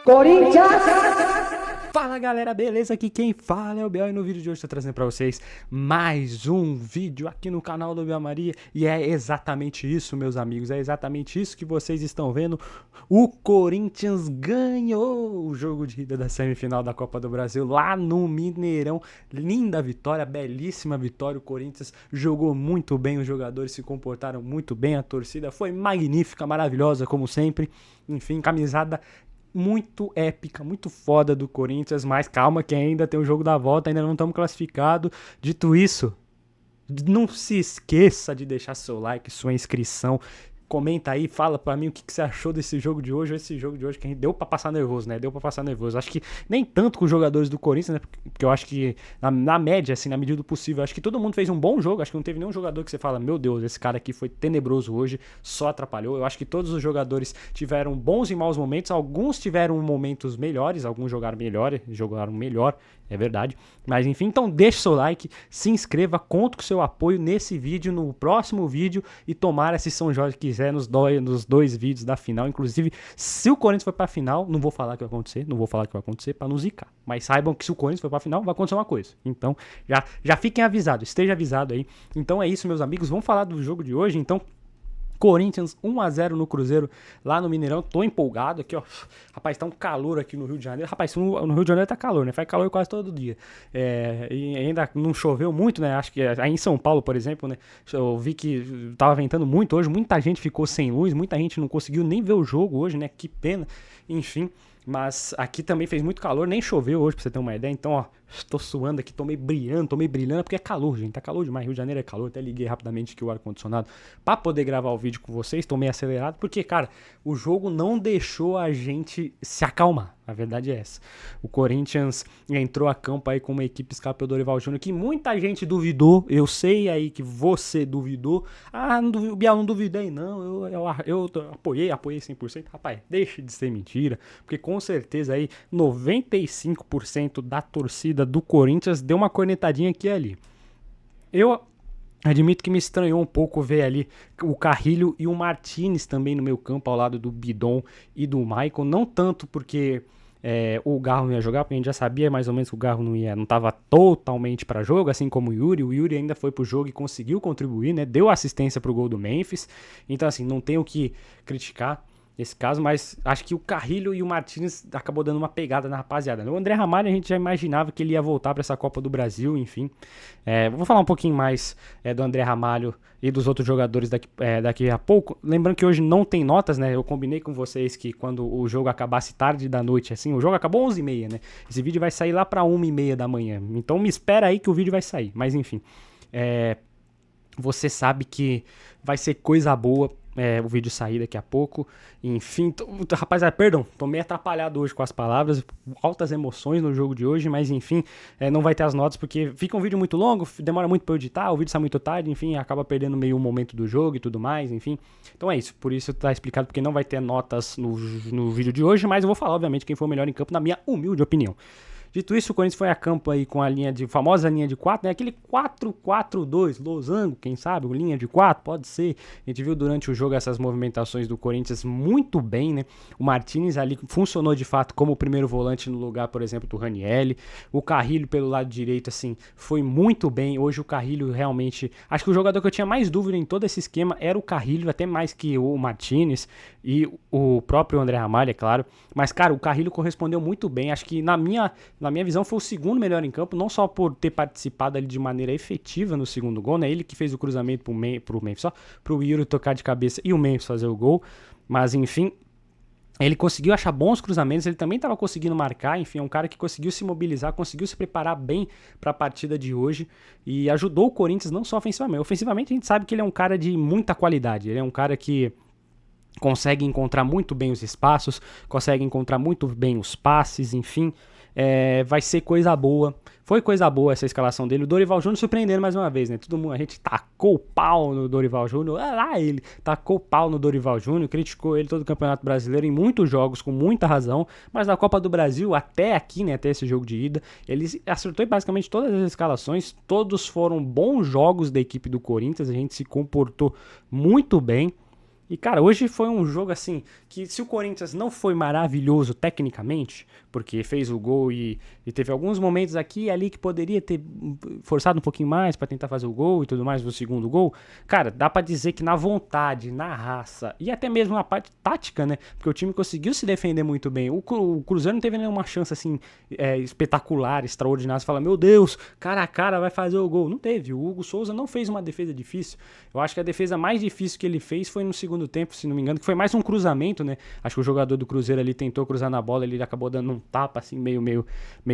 Corinthians! Fala galera, beleza? Aqui quem fala é o Biel e no vídeo de hoje estou trazendo pra vocês mais um vídeo aqui no canal do Biel Maria. E é exatamente isso, meus amigos, é exatamente isso que vocês estão vendo. O Corinthians ganhou o jogo de ida da semifinal da Copa do Brasil lá no Mineirão. Linda vitória, belíssima vitória. O Corinthians jogou muito bem, os jogadores se comportaram muito bem, a torcida foi magnífica, maravilhosa como sempre. Enfim, camisada muito épica, muito foda do Corinthians, mas calma que ainda tem o jogo da volta, ainda não estamos classificados. Dito isso, não se esqueça de deixar seu like, sua inscrição. Comenta aí, fala pra mim o que você achou desse jogo de hoje. Esse jogo de hoje que a gente deu pra passar nervoso, né? Deu pra passar nervoso. Acho que nem tanto com os jogadores do Corinthians, né? Porque eu acho que na média, assim, na medida do possível, acho que todo mundo fez um bom jogo. Acho que não teve nenhum jogador que você fala, meu Deus, esse cara aqui foi tenebroso hoje, só atrapalhou. Eu acho que todos os jogadores tiveram bons e maus momentos. Alguns tiveram momentos melhores, alguns jogaram melhor, é verdade. Mas enfim, então deixa o seu like, se inscreva, conto com o seu apoio nesse vídeo, no próximo vídeo. E tomara, se São Jorge quiser, nos dois vídeos da final. Inclusive, se o Corinthians for pra final, não vou falar o que vai acontecer, pra não zicar. Mas saibam que se o Corinthians for pra final, vai acontecer uma coisa. Então, já fiquem avisados, esteja avisado aí. Então é isso, meus amigos, vamos falar do jogo de hoje. Então, Corinthians 1-0 no Cruzeiro lá no Mineirão. Tô empolgado aqui, ó. Rapaz, tá um calor aqui no Rio de Janeiro. Rapaz, no Rio de Janeiro tá calor, né? Faz calor quase todo dia. E ainda não choveu muito, né? Acho que aí em São Paulo, por exemplo, né? Eu vi que tava ventando muito hoje. Muita gente ficou sem luz. Muita gente não conseguiu nem ver o jogo hoje, né? Que pena. Enfim. Mas aqui também fez muito calor, nem choveu hoje, pra você ter uma ideia. Então, ó, tô suando aqui, tô meio brilhando, porque é calor, gente. Tá calor demais, Rio de Janeiro é calor. Até liguei rapidamente aqui o ar-condicionado pra poder gravar o vídeo com vocês. Tô meio acelerado, porque, cara, o jogo não deixou a gente se acalmar. A verdade é essa. O Corinthians entrou a campo aí com uma equipe escapeu do Dorival Júnior, que muita gente duvidou. Eu sei aí que você duvidou. Ah, não, Biel, não duvidei, não. Eu apoiei 100%. Rapaz, deixa de ser mentira. Porque com certeza aí 95% da torcida do Corinthians deu uma cornetadinha aqui e ali. Eu admito que me estranhou um pouco ver ali o Carrilho e o Martínez também no meio campo ao lado do Bidon e do Maicon. Não tanto porque o Garro não ia jogar, porque a gente já sabia mais ou menos que o Garro não estava totalmente para jogo, assim como o Yuri. O Yuri ainda foi pro jogo e conseguiu contribuir, né? Deu assistência pro gol do Memphis. Então assim, não tenho o que criticar esse caso, mas acho que o Carrilho e o Martínez acabou dando uma pegada na rapaziada. O André Ramalho a gente já imaginava que ele ia voltar para essa Copa do Brasil, enfim. Vou falar um pouquinho mais do André Ramalho e dos outros jogadores daqui a pouco. Lembrando que hoje não tem notas, né? Eu combinei com vocês que quando o jogo acabasse tarde da noite, assim, o jogo acabou 11h30, né? Esse vídeo vai sair lá para 1h30 da manhã. Então me espera aí que o vídeo vai sair. Mas enfim, você sabe que vai ser coisa boa. O vídeo sair daqui a pouco. Enfim, rapaziada, perdão, tô meio atrapalhado hoje com as palavras, altas emoções no jogo de hoje, mas enfim, não vai ter as notas porque fica um vídeo muito longo, demora muito pra eu editar, o vídeo sai muito tarde, enfim, acaba perdendo meio o momento do jogo e tudo mais, enfim. Então é isso, por isso tá explicado porque não vai ter notas no vídeo de hoje, mas eu vou falar, obviamente, quem foi o melhor em campo, na minha humilde opinião. Dito isso, o Corinthians foi a campo aí com a famosa linha de 4, né? Aquele 4-4-2, losango, quem sabe, linha de 4, pode ser. A gente viu durante o jogo essas movimentações do Corinthians muito bem, né? O Martínez ali funcionou de fato como o primeiro volante no lugar, por exemplo, do Ranielli. O Carrilho pelo lado direito, assim, foi muito bem. Hoje o Carrilho realmente... Acho que o jogador que eu tinha mais dúvida em todo esse esquema era o Carrilho, até mais que o Martínez e o próprio André Ramalho, é claro. Mas, cara, o Carrilho correspondeu muito bem. Acho que na minha visão foi o segundo melhor em campo, não só por ter participado ali de maneira efetiva no segundo gol, né? Ele que fez o cruzamento pro Memphis, só pro Yuri tocar de cabeça e o Memphis fazer o gol, mas enfim, ele conseguiu achar bons cruzamentos, ele também estava conseguindo marcar, enfim, é um cara que conseguiu se mobilizar, conseguiu se preparar bem para a partida de hoje e ajudou o Corinthians não só ofensivamente. Ofensivamente a gente sabe que ele é um cara de muita qualidade, ele é um cara que consegue encontrar muito bem os espaços, consegue encontrar muito bem os passes, enfim, vai ser coisa boa. Foi coisa boa essa escalação dele. O Dorival Júnior surpreendendo mais uma vez, né? Todo mundo, a gente tacou o pau no Dorival Júnior. Ele tacou o pau no Dorival Júnior, criticou ele todo o Campeonato Brasileiro em muitos jogos, com muita razão. Mas na Copa do Brasil, até aqui, né? Até esse jogo de ida, ele acertou basicamente todas as escalações. Todos foram bons jogos da equipe do Corinthians. A gente se comportou muito bem. E, cara, hoje foi um jogo assim, que se o Corinthians não foi maravilhoso tecnicamente, porque fez o gol e teve alguns momentos aqui e ali que poderia ter forçado um pouquinho mais pra tentar fazer o gol e tudo mais, o segundo gol, cara, dá pra dizer que na vontade, na raça e até mesmo na parte tática, né? Porque o time conseguiu se defender muito bem. O Cruzeiro não teve nenhuma chance assim espetacular, extraordinária. Você fala, meu Deus, cara a cara vai fazer o gol. Não teve. O Hugo Souza não fez uma defesa difícil. Eu acho que a defesa mais difícil que ele fez foi no segundo tempo, se não me engano, que foi mais um cruzamento, né? Acho que o jogador do Cruzeiro ali tentou cruzar na bola, ele acabou dando um tapa assim, meio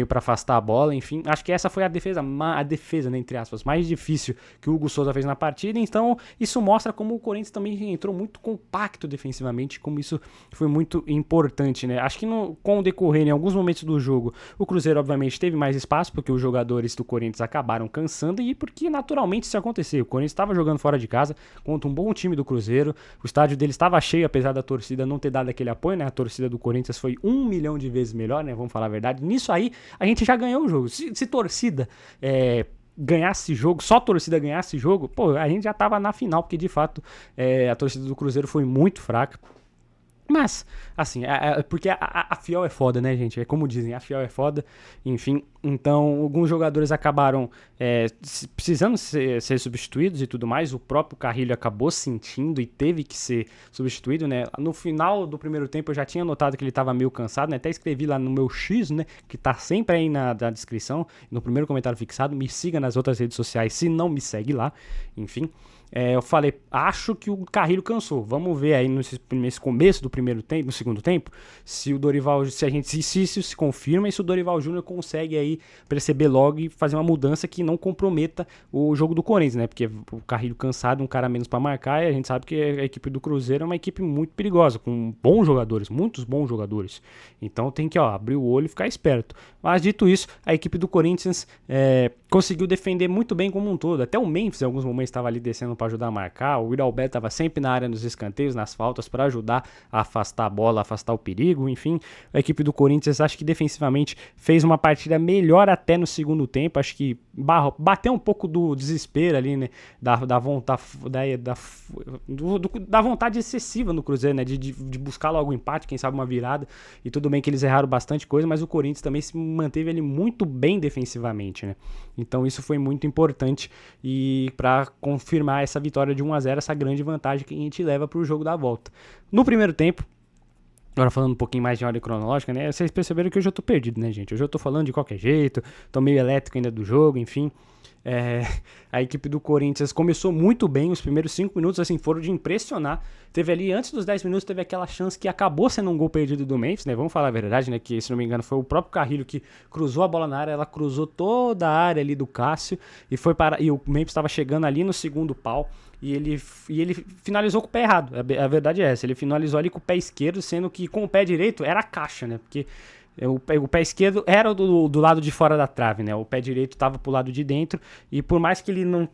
para afastar a bola, enfim. Acho que essa foi a defesa, né, entre aspas, mais difícil que o Hugo Souza fez na partida. Então, isso mostra como o Corinthians também entrou muito compacto defensivamente, como isso foi muito importante, né? Acho que com o decorrer, em alguns momentos do jogo, o Cruzeiro, obviamente, teve mais espaço, porque os jogadores do Corinthians acabaram cansando e porque, naturalmente, isso aconteceu. O Corinthians estava jogando fora de casa contra um bom time do Cruzeiro, o estádio dele estava cheio, apesar da torcida não ter dado aquele apoio, né? A torcida do Corinthians foi 1 milhão de vezes melhor, né? Vamos falar a verdade. Nisso aí, a gente já ganhou o jogo. Se torcida ganhasse jogo, só a torcida ganhasse jogo, pô, a gente já tava na final, porque de fato a torcida do Cruzeiro foi muito fraca. Mas, assim, porque a Fiel é foda, né, gente? É como dizem, a Fiel é foda. Enfim, então alguns jogadores acabaram precisando ser substituídos e tudo mais. O próprio Carrilho acabou sentindo e teve que ser substituído, né? No final do primeiro tempo eu já tinha notado que ele estava meio cansado, né? Até escrevi lá no meu X, né? Que tá sempre aí na descrição, no primeiro comentário fixado. Me siga nas outras redes sociais se não me segue lá. Enfim. Eu falei, acho que o Carrilho cansou. Vamos ver aí nesse começo do primeiro tempo, no segundo tempo, se o Dorival, se isso se confirma e se o Dorival Júnior consegue aí perceber logo e fazer uma mudança que não comprometa o jogo do Corinthians, né? Porque o Carrilho cansado, um cara a menos para marcar, e a gente sabe que a equipe do Cruzeiro é uma equipe muito perigosa, com bons jogadores, muitos bons jogadores. Então tem que abrir o olho e ficar esperto. Mas dito isso, a equipe do Corinthians conseguiu defender muito bem como um todo. Até o Memphis em alguns momentos estava ali descendo para ajudar a marcar. O Yuri Alberto estava sempre na área nos escanteios, nas faltas, para ajudar a afastar a bola, afastar o perigo. Enfim, a equipe do Corinthians acho que defensivamente fez uma partida melhor até no segundo tempo. Acho que bateu um pouco do desespero ali, né? Da vontade excessiva no Cruzeiro, né? De buscar logo o empate, quem sabe uma virada. E tudo bem que eles erraram bastante coisa, mas o Corinthians também se manteve ali muito bem defensivamente, né? Então isso foi muito importante e para confirmar essa vitória de 1-0, essa grande vantagem que a gente leva para o jogo da volta. No primeiro tempo, agora falando um pouquinho mais de ordem cronológica, né? Vocês perceberam que hoje eu tô perdido, né, gente? Hoje eu tô falando de qualquer jeito, tô meio elétrico ainda do jogo, enfim. A equipe do Corinthians começou muito bem, os primeiros 5 minutos assim foram de impressionar. Teve ali, antes dos 10 minutos, teve aquela chance que acabou sendo um gol perdido do Memphis, né? Vamos falar a verdade, né? Que, se não me engano, foi o próprio Carrilho que cruzou a bola na área, ela cruzou toda a área ali do Cássio e o Memphis estava chegando ali no segundo pau. E ele finalizou com o pé errado. A verdade é essa. Ele finalizou ali com o pé esquerdo, sendo que com o pé direito era a caixa, né? Porque o pé esquerdo era do lado de fora da trave, né? O pé direito estava pro lado de dentro. E por mais que ele não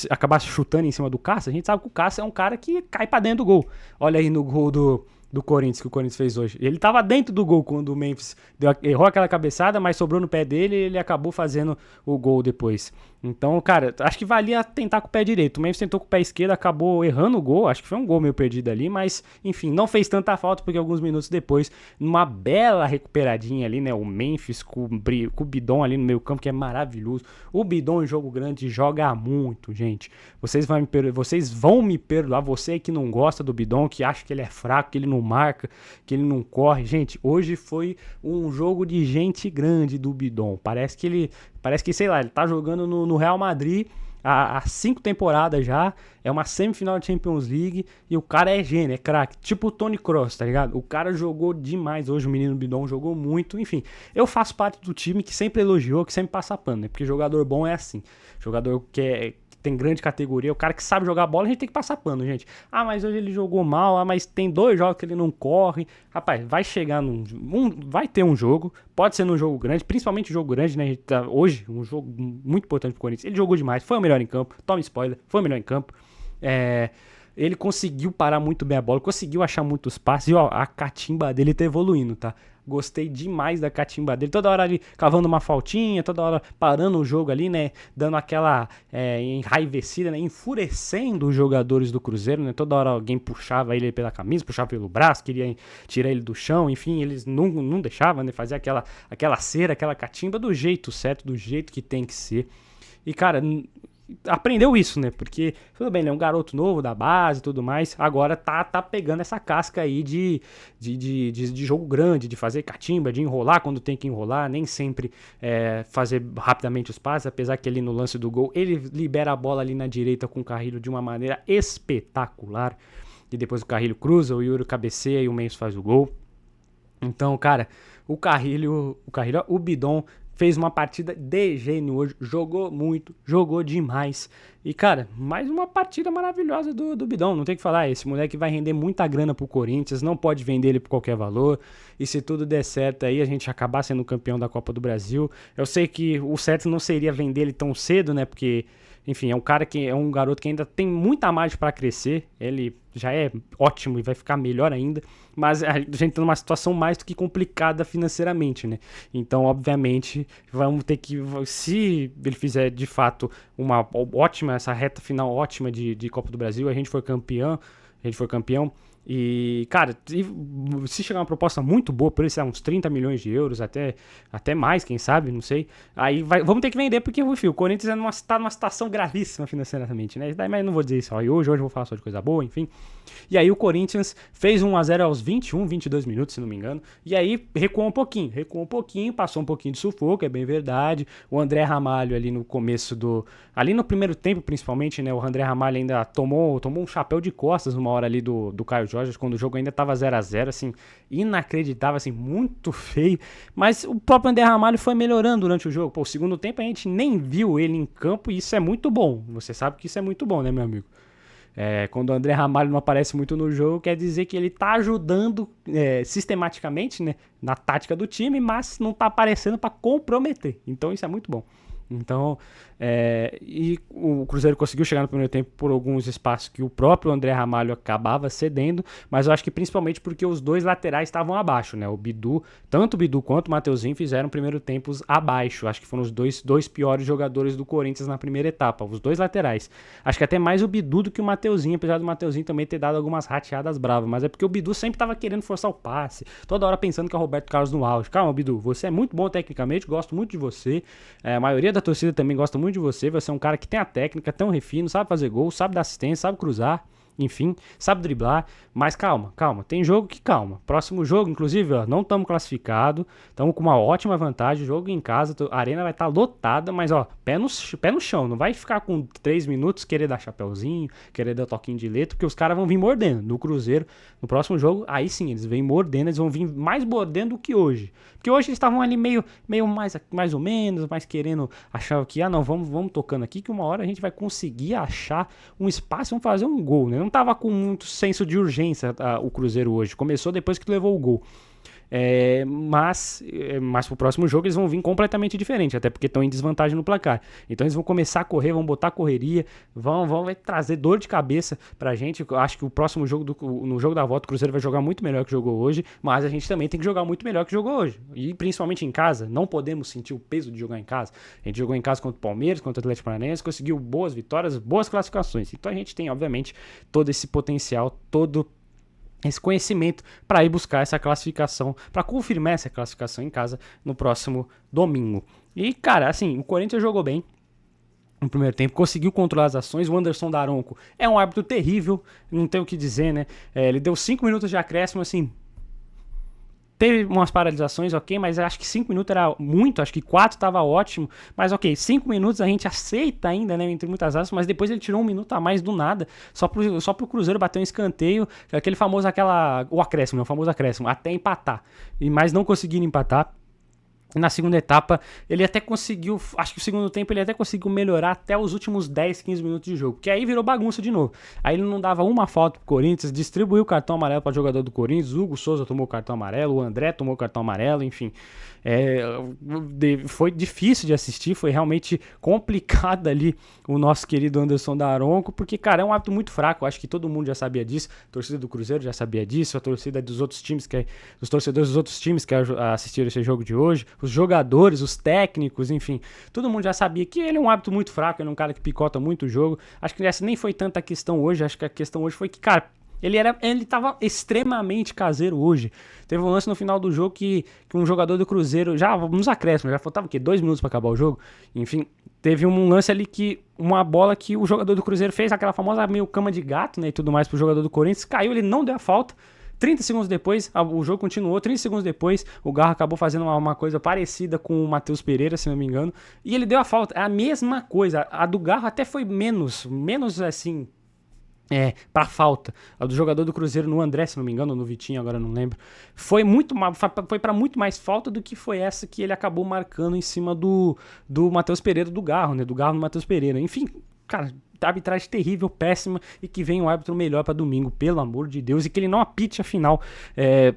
acabasse chutando em cima do Cássio, a gente sabe que o Cássio é um cara que cai pra dentro do gol. Olha aí no gol do Corinthians, que o Corinthians fez hoje. Ele tava dentro do gol quando o Memphis errou aquela cabeçada, mas sobrou no pé dele e ele acabou fazendo o gol depois. Então, cara, acho que valia tentar com o pé direito. O Memphis tentou com o pé esquerdo, acabou errando o gol. Acho que foi um gol meio perdido ali, mas, enfim, não fez tanta falta porque alguns minutos depois, numa bela recuperadinha ali, né, o Memphis com o Bidon ali no meio campo, que é maravilhoso. O Bidon em jogo grande joga muito, gente. Vocês vão me perdoar, você que não gosta do Bidon, que acha que ele é fraco, que ele não marca, que ele não corre. Gente, hoje foi um jogo de gente grande do Bidon. Parece que, sei lá, ele tá jogando no Real Madrid há 5 temporadas já, é uma semifinal de Champions League e o cara é gênio, é craque, tipo o Toni Kroos, tá ligado? O cara jogou demais hoje, o menino Bidon jogou muito, enfim. Eu faço parte do time que sempre elogiou, que sempre passa pano, né? Porque jogador bom é assim, jogador que tem grande categoria, o cara que sabe jogar bola, a gente tem que passar pano, gente. Ah, mas hoje ele jogou mal, mas tem 2 jogos que ele não corre. Rapaz, vai chegar vai ter um jogo, pode ser num jogo grande, principalmente um jogo grande, né? Hoje, um jogo muito importante pro Corinthians. Ele jogou demais, foi o melhor em campo, toma spoiler, foi o melhor em campo. ele conseguiu parar muito bem a bola, conseguiu achar muitos passes, e ó, a catimba dele tá evoluindo, tá? Gostei demais da catimba dele. Toda hora ali cavando uma faltinha, toda hora parando o jogo ali, né? Dando aquela enraivecida, né? Enfurecendo os jogadores do Cruzeiro, né? Toda hora alguém puxava ele pela camisa, puxava pelo braço, queria tirar ele do chão. Enfim, eles não deixavam, né? Fazer aquela cera, aquela catimba do jeito certo, do jeito que tem que ser. E, cara, aprendeu isso, né? Porque, tudo bem, ele é um garoto novo da base e tudo mais. Agora tá pegando essa casca aí de jogo grande, de fazer catimba, de enrolar quando tem que enrolar. Nem sempre fazer rapidamente os passes, apesar que ali no lance do gol, ele libera a bola ali na direita com o Carrilho de uma maneira espetacular. E depois o Carrilho cruza, o Yuri cabeceia e o Mendes faz o gol. Então, cara, o Bidon fez uma partida de gênio hoje, jogou muito, jogou demais. E, cara, mais uma partida maravilhosa do Bidon, não tem o que falar. Esse moleque vai render muita grana pro Corinthians, não pode vender ele por qualquer valor. E se tudo der certo aí, a gente acabar sendo campeão da Copa do Brasil. Eu sei que o certo não seria vender ele tão cedo, né? Porque, enfim, é um garoto que ainda tem muita margem para crescer. Ele já é ótimo e vai ficar melhor ainda. Mas a gente tá numa situação mais do que complicada financeiramente, né? Então, obviamente, vamos ter que... Se ele fizer, de fato, essa reta final ótima de Copa do Brasil, a gente foi campeão. E, cara, se chegar uma proposta muito boa, por isso, uns 30 milhões de euros, até mais, quem sabe, não sei. Aí vamos ter que vender, porque o Corinthians tá numa situação gravíssima financeiramente, né? Mas não vou dizer isso, ó, hoje eu vou falar só de coisa boa, enfim. E aí o Corinthians fez 1-0 aos 21, 22 minutos, se não me engano. E aí recuou um pouquinho, passou um pouquinho de sufoco, é bem verdade. O André Ramalho ali no começo ali no primeiro tempo, principalmente, né? O André Ramalho ainda tomou um chapéu de costas numa hora ali do Caio Jorge, quando o jogo ainda tava 0-0, assim, inacreditável, assim, muito feio. Mas o próprio André Ramalho foi melhorando durante o jogo. Pô, o segundo tempo a gente nem viu ele em campo e isso é muito bom. Você sabe que isso é muito bom, né, meu amigo? Quando o André Ramalho não aparece muito no jogo, quer dizer que ele tá ajudando sistematicamente, né, na tática do time, mas não tá aparecendo para comprometer. Então isso é muito bom. Então, e o Cruzeiro conseguiu chegar no primeiro tempo por alguns espaços que o próprio André Ramalho acabava cedendo, mas eu acho que principalmente porque os dois laterais estavam abaixo, né? Tanto o Bidu quanto o Mateuzinho fizeram primeiro tempos abaixo. Acho que foram os dois piores jogadores do Corinthians na primeira etapa, os dois laterais. Acho que até mais o Bidu do que o Mateuzinho, apesar do Mateuzinho também ter dado algumas rateadas bravas, mas é porque o Bidu sempre estava querendo forçar o passe, toda hora pensando que é o Roberto Carlos no auge. Calma, Bidu, você é muito bom tecnicamente, gosto muito de você, a maioria da torcida também gosta muito de você é um cara que tem a técnica, tem um refino, sabe fazer gol, sabe dar assistência, sabe cruzar, enfim, sabe driblar, mas calma, tem jogo que calma. Próximo jogo, inclusive, ó, não estamos classificados, estamos com uma ótima vantagem, jogo em casa, a arena vai estar lotada, mas ó, pé no chão, não vai ficar com 3 minutos querer dar chapéuzinho, querer dar toquinho de letra, porque os caras vão vir mordendo. No Cruzeiro, no próximo jogo, aí sim, eles vêm mordendo, eles vão vir mais mordendo do que hoje. Porque hoje eles estavam ali meio mais ou menos, mais querendo achar que, não, vamos tocando aqui, que uma hora a gente vai conseguir achar um espaço, vamos fazer um gol, né? Não tava com muito senso de urgência o Cruzeiro hoje. Começou depois que levou o gol. Mas pro próximo jogo eles vão vir completamente diferente, até porque estão em desvantagem no placar. Então eles vão começar a correr, vão botar correria, vão trazer dor de cabeça pra gente. Eu acho que o próximo jogo, no jogo da volta, o Cruzeiro vai jogar muito melhor que jogou hoje, mas a gente também tem que jogar muito melhor que jogou hoje. E principalmente em casa, não podemos sentir o peso de jogar em casa. A gente jogou em casa contra o Palmeiras, contra o Atlético Paranaense, conseguiu boas vitórias, boas classificações. Então a gente tem, obviamente, todo esse potencial, todo esse conhecimento para ir buscar essa classificação, para confirmar essa classificação em casa no próximo domingo. E, cara, assim, o Corinthians jogou bem no primeiro tempo, conseguiu controlar as ações. O Anderson Daronco é um árbitro terrível, não tem o que dizer, né? Ele deu 5 minutos de acréscimo, assim, teve umas paralisações, ok, mas acho que 5 minutos era muito, acho que 4 estava ótimo, mas ok, 5 minutos a gente aceita ainda, né, entre muitas aspas, mas depois ele tirou 1 minuto a mais do nada, só pro Cruzeiro bater um escanteio, aquele famoso, o famoso acréscimo, até empatar, mas não conseguiram empatar. Na segunda etapa, ele até conseguiu, acho que o segundo tempo ele até conseguiu melhorar até os últimos 10, 15 minutos de jogo, que aí virou bagunça de novo. Aí ele não dava uma falta pro Corinthians, distribuiu o cartão amarelo para jogador do Corinthians, o Hugo Souza tomou o cartão amarelo, o André tomou o cartão amarelo, enfim. Foi difícil de assistir, foi realmente complicado ali o nosso querido Anderson Daronco, porque, cara, é um hábito muito fraco, acho que todo mundo já sabia disso, a torcida do Cruzeiro já sabia disso, a torcida dos outros times, os torcedores dos outros times que assistiram esse jogo de hoje, os jogadores, os técnicos, enfim, todo mundo já sabia que ele é um hábito muito fraco, ele é um cara que picota muito o jogo. Acho que essa nem foi tanta a questão hoje, acho que a questão hoje foi que, cara, ele tava extremamente caseiro hoje. Teve um lance no final do jogo que um jogador do Cruzeiro, já nos acréscimos, já faltava o quê? 2 minutos pra acabar o jogo? Enfim, teve um lance ali uma bola que o jogador do Cruzeiro fez, aquela famosa meio cama de gato, né, e tudo mais pro jogador do Corinthians, caiu, ele não deu a falta. 30 segundos depois, o jogo continuou. 30 segundos depois, o Garro acabou fazendo uma coisa parecida com o Matheus Pereira, se não me engano. E ele deu a falta. É a mesma coisa. A do Garro até foi menos assim, pra falta. A do jogador do Cruzeiro no André, se não me engano, ou no Vitinho, agora não lembro. Foi pra muito mais falta do que foi essa que ele acabou marcando em cima do Matheus Pereira, do Garro, né? Do Garro no Matheus Pereira. Enfim, cara, arbitragem terrível, péssima, e que venha um árbitro melhor para domingo, pelo amor de Deus, e que ele não apite a final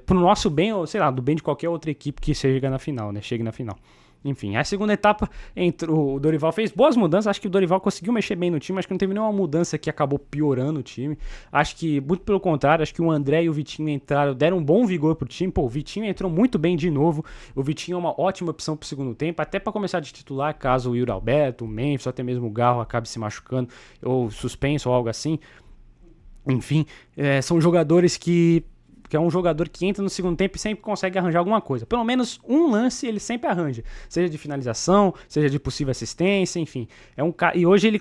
pro nosso bem, ou sei lá, do bem de qualquer outra equipe que chegue na final, né? Chegue na final. Enfim, a segunda etapa, o Dorival fez boas mudanças, acho que o Dorival conseguiu mexer bem no time, acho que não teve nenhuma mudança que acabou piorando o time, acho que, muito pelo contrário, acho que o André e o Vitinho entraram, deram um bom vigor pro time. Pô, o Vitinho entrou muito bem de novo, o Vitinho é uma ótima opção pro segundo tempo, até para começar de titular, caso o Yuri Alberto, o Memphis, ou até mesmo o Garro acabe se machucando, ou suspenso, ou algo assim. Enfim, são jogadores que é um jogador que entra no segundo tempo e sempre consegue arranjar alguma coisa. Pelo menos um lance ele sempre arranja. Seja de finalização, seja de possível assistência, enfim. E hoje ele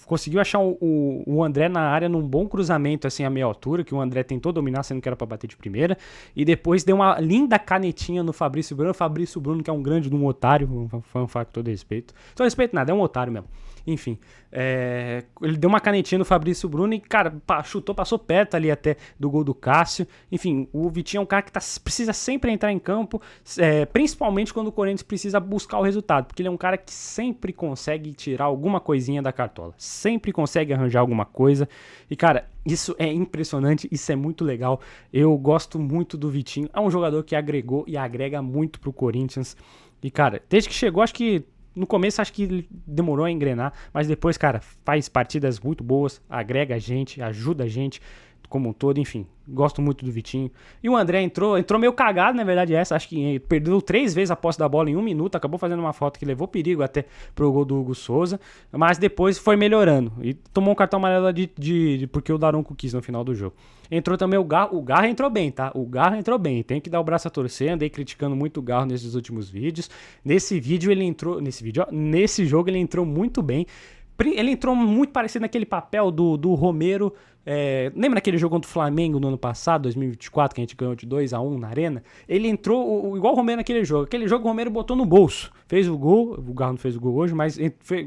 conseguiu achar o André na área num bom cruzamento, assim, a meia altura, que o André tentou dominar, sendo que era pra bater de primeira. E depois deu uma linda canetinha no Fabrício Bruno. Fabrício Bruno, que é um grande de um otário, foi um fato com todo respeito. Todo respeito nada, é um otário mesmo. Enfim, ele deu uma canetinha no Fabrício Bruno e, cara, chutou, passou perto ali até do gol do Cássio. Enfim, o Vitinho é um cara que precisa sempre entrar em campo, principalmente quando o Corinthians precisa buscar o resultado, porque ele é um cara que sempre consegue tirar alguma coisinha da cartola, sempre consegue arranjar alguma coisa. E, cara, isso é impressionante, isso é muito legal. Eu gosto muito do Vitinho, é um jogador que agregou e agrega muito pro Corinthians. E, cara, desde que chegou, acho que no começo acho que ele demorou a engrenar, mas depois, cara, faz partidas muito boas, agrega a gente, ajuda a gente como um todo, enfim, gosto muito do Vitinho. E o André entrou meio cagado, na verdade, acho que perdeu 3 vezes a posse da bola em 1 minuto, acabou fazendo uma falta que levou perigo até pro gol do Hugo Souza, mas depois foi melhorando e tomou um cartão amarelo porque o Daronco quis no final do jogo. Entrou também o Garro entrou bem, tá? O Garro entrou bem, tem que dar o braço a torcer, andei criticando muito o Garro nesses últimos vídeos. Nesse jogo ele entrou muito bem. Ele entrou muito parecido naquele papel do Romero. Lembra aquele jogo contra o Flamengo no ano passado, 2024, que a gente ganhou de 2-1 na Arena? Ele entrou igual o Romero naquele jogo. Aquele jogo o Romero botou no bolso. Fez o gol, o Garro não fez o gol hoje, mas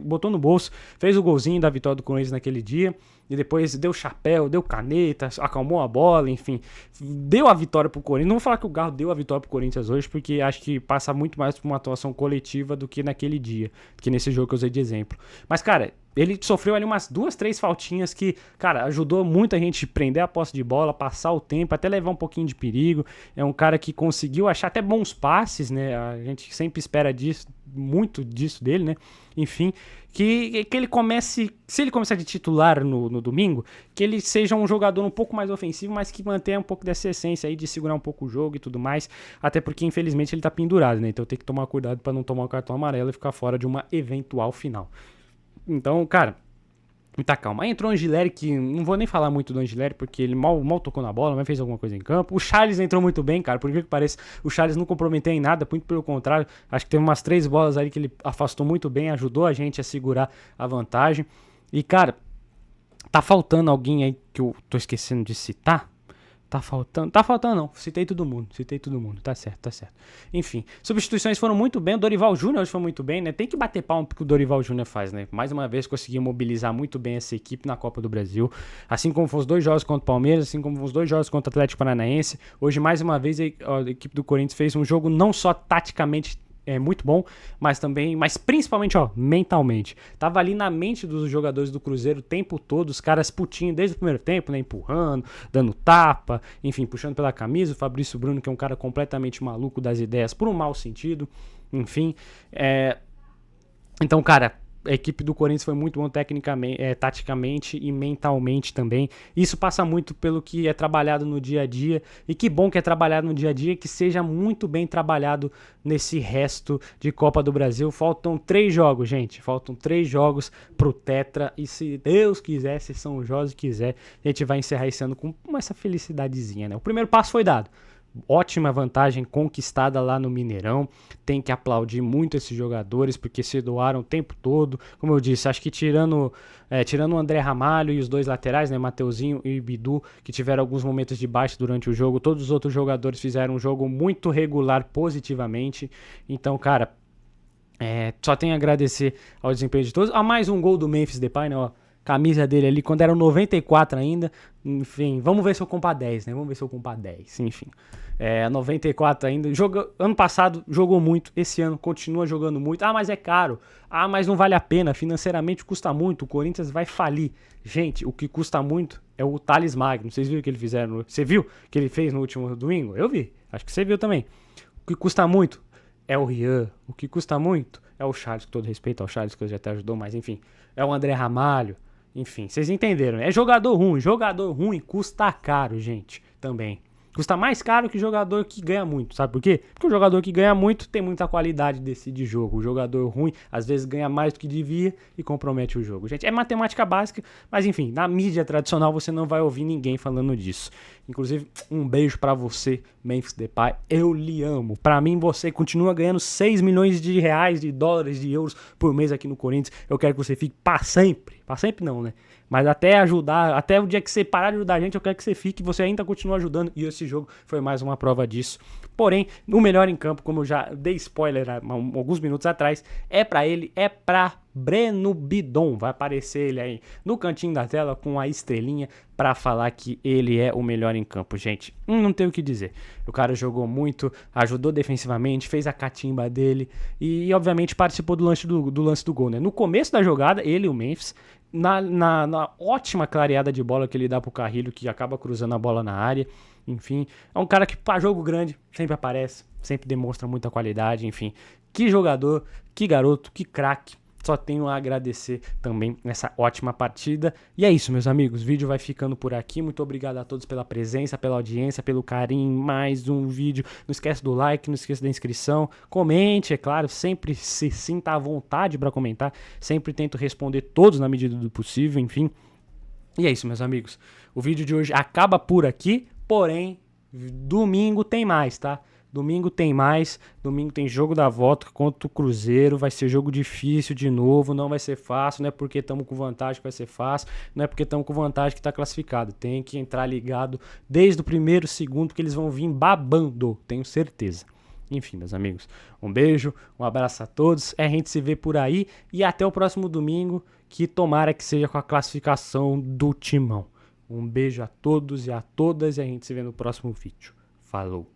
botou no bolso, fez o golzinho da vitória do Corinthians naquele dia. E depois deu chapéu, deu caneta, acalmou a bola, enfim. Deu a vitória pro Corinthians. Não vou falar que o Garro deu a vitória pro Corinthians hoje, porque acho que passa muito mais por uma atuação coletiva do que naquele dia, do que nesse jogo que eu usei de exemplo. Mas, cara, ele sofreu ali umas 2, 3 faltinhas que, cara, ajudou muito a gente prender a posse de bola, passar o tempo, até levar um pouquinho de perigo. É um cara que conseguiu achar até bons passes, né? A gente sempre espera muito disso dele, né? Enfim, que ele comece, se ele começar de titular no domingo, que ele seja um jogador um pouco mais ofensivo, mas que mantenha um pouco dessa essência aí de segurar um pouco o jogo e tudo mais, até porque infelizmente ele tá pendurado, né? Então tem que tomar cuidado para não tomar o cartão amarelo e ficar fora de uma eventual final. Então, cara, muita calma. Aí entrou o Angileri, que não vou nem falar muito do Angileri, porque ele mal tocou na bola, mas fez alguma coisa em campo. O Charles entrou muito bem, cara, por que pareça, o Charles não comprometeu em nada, muito pelo contrário, acho que teve umas 3 bolas ali que ele afastou muito bem, ajudou a gente a segurar a vantagem. E, cara, tá faltando alguém aí que eu tô esquecendo de citar. Tá faltando não, citei todo mundo, tá certo. Enfim, substituições foram muito bem, o Dorival Júnior hoje foi muito bem, né, tem que bater palma porque o Dorival Júnior faz, né, mais uma vez conseguiu mobilizar muito bem essa equipe na Copa do Brasil, assim como foram os 2 jogos contra o Palmeiras, assim como os 2 jogos contra o Atlético Paranaense, hoje mais uma vez a equipe do Corinthians fez um jogo não só taticamente muito bom, mas principalmente, ó, mentalmente. Tava ali na mente dos jogadores do Cruzeiro o tempo todo, os caras putinhos desde o primeiro tempo, né, empurrando, dando tapa, enfim, puxando pela camisa. O Fabrício Bruno, que é um cara completamente maluco das ideias, por um mau sentido, enfim. Então, cara, a equipe do Corinthians foi muito bom tecnicamente, taticamente e mentalmente também. Isso passa muito pelo que é trabalhado no dia a dia. E que bom que é trabalhado no dia a dia, que seja muito bem trabalhado nesse resto de Copa do Brasil. Faltam 3 jogos, gente. Faltam 3 jogos pro Tetra. E se Deus quiser, se São Jorge quiser, a gente vai encerrar esse ano com essa felicidadezinha, né? O primeiro passo foi dado. Ótima vantagem conquistada lá no Mineirão. Tem que aplaudir muito esses jogadores, porque se doaram o tempo todo. Como eu disse, acho que tirando o André Ramalho e os 2 laterais, né, Mateuzinho e Bidu, que tiveram alguns momentos de baixo durante o jogo, todos os outros jogadores fizeram um jogo muito regular positivamente. Então, cara, só tenho a agradecer ao desempenho de todos. A mais um gol do Memphis Depay, né, ó. Camisa dele ali, quando era 94 ainda. Enfim, vamos ver se eu compro a 10, né? Vamos ver se eu compro a 10, enfim. 94 ainda. Ano passado jogou muito, esse ano continua jogando muito. Ah, mas é caro. Ah, mas não vale a pena. Financeiramente custa muito. O Corinthians vai falir. Gente, o que custa muito é o Thales Magno. Vocês viram o que ele fizeram? Você viu o que ele fez no último domingo? Eu vi. Acho que você viu também. O que custa muito é o Rian. O que custa muito é o Charles, com todo respeito ao Charles, que já até ajudou, mas enfim. É o André Ramalho. Enfim, vocês entenderam, né? É jogador ruim. Jogador ruim custa caro, gente, também. Custa mais caro que jogador que ganha muito, sabe por quê? Porque o jogador que ganha muito tem muita qualidade, decide jogo. O jogador ruim, às vezes, ganha mais do que devia e compromete o jogo. Gente, é matemática básica, mas enfim, na mídia tradicional você não vai ouvir ninguém falando disso. Inclusive, um beijo pra você, Memphis Depay. Eu lhe amo. Pra mim, você continua ganhando 6 milhões de reais, de dólares, de euros por mês aqui no Corinthians. Eu quero que você fique pra sempre. Pra sempre não, né? Mas até ajudar, até o dia que você parar de ajudar a gente, eu quero que você fique, você ainda continua ajudando. E esse jogo foi mais uma prova disso. Porém, o melhor em campo, como eu já dei spoiler há alguns minutos atrás, é pra ele, é pra Breno Bidon. Vai aparecer ele aí no cantinho da tela com a estrelinha pra falar que ele é o melhor em campo, gente. Não tenho o que dizer. O cara jogou muito, ajudou defensivamente, fez a catimba dele e obviamente participou do lance do gol, né? No começo da jogada, ele e o Memphis, na ótima clareada de bola que ele dá pro Carrilho, que acaba cruzando a bola na área. Enfim, é um cara que para jogo grande sempre aparece, sempre demonstra muita qualidade, enfim. Que jogador, que garoto, que craque. Só tenho a agradecer também nessa ótima partida. E é isso, meus amigos. O vídeo vai ficando por aqui. Muito obrigado a todos pela presença, pela audiência, pelo carinho. Mais um vídeo. Não esquece do like, não esqueça da inscrição. Comente, é claro. Sempre se sinta à vontade para comentar. Sempre tento responder todos na medida do possível, enfim. E é isso, meus amigos. O vídeo de hoje acaba por aqui. Porém, domingo tem mais, tá? Domingo tem mais, domingo tem jogo da volta contra o Cruzeiro, vai ser jogo difícil de novo, não vai ser fácil, não é porque estamos com vantagem que vai ser fácil, não é porque estamos com vantagem que está classificado, tem que entrar ligado desde o primeiro segundo, porque eles vão vir babando, tenho certeza. Enfim, meus amigos, um beijo, um abraço a todos, a gente se vê por aí e até o próximo domingo, que tomara que seja com a classificação do Timão. Um beijo a todos e a todas e a gente se vê no próximo vídeo. Falou!